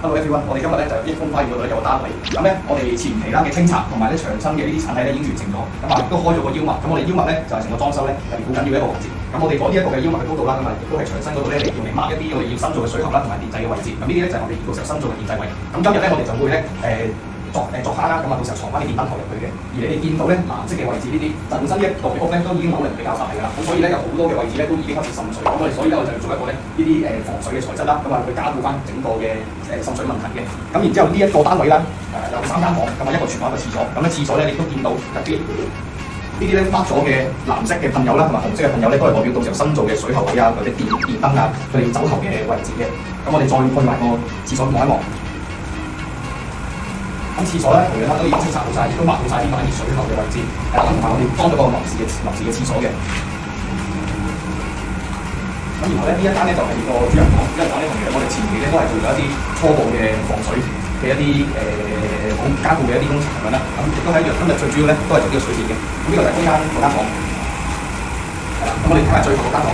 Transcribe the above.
Hello everyone，我哋今日咧就益豐花園嗰度有個單位，咁咧我哋前期啦嘅清拆同埋咧牆身嘅呢啲產體咧已經完成咗，咁啊亦都開咗個腰物，咁我哋腰物咧就係成個裝修咧入邊好緊要嘅一個環節。咁我哋攞呢一個嘅腰物嘅高度啦，咁啊亦都係牆身嗰度咧嚟用嚟 mark 一啲我哋要新做嘅水喉啦同埋電掣嘅位置。咁呢啲咧就係我哋到時候新做嘅電掣位。咁今日咧我哋就會咧作翻啦，咁啊到時候藏翻啲電燈頭入去嘅。而你哋見到咧藍色嘅位置呢啲，本身呢一個屋咧都已經樓齡比較大㗎啦，咁所以咧有好多嘅位置咧都已經開始滲水。咁我哋所以咧我就要做一個咧呢啲防水嘅材質啦，咁啊去加固翻整個嘅滲水問題嘅。咁然之後呢一個單位啦，有3間房，咁啊一個廚房一個廁所。咁咧廁所咧你都見到入邊呢啲咧 mark 咗嘅藍色嘅噴油啦，同埋紅色嘅噴油咧都係代表到時候新做嘅水喉位啊或者電燈啊佢哋走頭嘅位置嘅。咁我哋再去埋個廁所望一望。咁廁所咧同樣啦都已經清拆好晒，亦都抹好晒啲反熱水喉嘅位置。咁同埋我哋裝咗個臨時嘅廁所嘅。咁然後咧呢一間咧就係個主人房，主人房咧同樣我哋前期咧都係做咗一啲初步嘅防水嘅一啲加固嘅一啲工程咁樣啦。咁亦都喺今日最主要咧都係做呢個水電嘅。咁呢個就係中間嗰間房。係啦，咁我哋睇下最後嗰間房。